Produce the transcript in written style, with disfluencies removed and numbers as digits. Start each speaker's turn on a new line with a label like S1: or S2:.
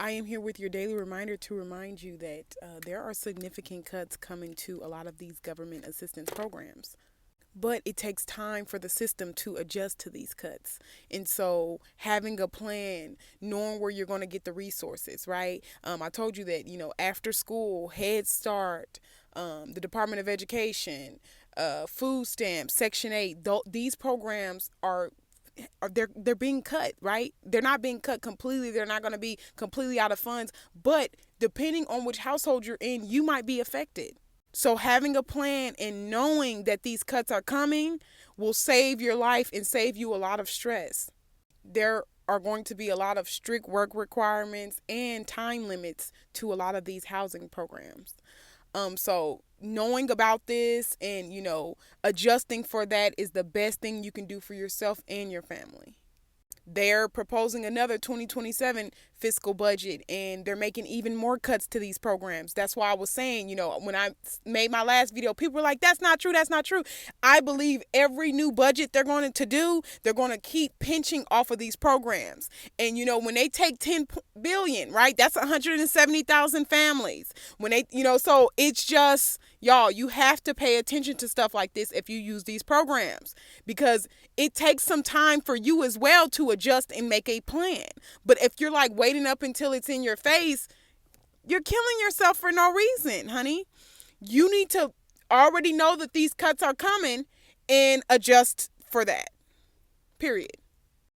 S1: I am here with your daily reminder to remind you that there are significant cuts coming to a lot of these government assistance programs. But it takes time for the system to adjust to these cuts. And so having a plan, knowing where you're going to get the resources, right? I told you that, after school, Head Start, the Department of Education, food stamps, Section 8, these programs they're being cut, right? They're not being cut completely. They're not going to be completely out of funds, but depending on which household you're in, you might be affected. So having a plan and knowing that these cuts are coming will save your life and save you a lot of stress. There are going to be a lot of strict work requirements and time limits to a lot of these housing programs. So knowing about this and, adjusting for that is the best thing you can do for yourself and your family. They're proposing another 2027 fiscal budget and they're making even more cuts to these programs. That's why I was saying, when I made my last video, people were like, that's not true. That's not true. I believe every new budget they're going to do, they're going to keep pinching off of these programs. And, when they take 10 billion, right, that's 170,000 families. When they, so it's just, y'all, you have to pay attention to stuff like this if you use these programs because it takes some time for you as well to adjust and make a plan. But if you're like waiting up until it's in your face, you're killing yourself for no reason, honey. You need to already know that these cuts are coming and adjust for that. Period.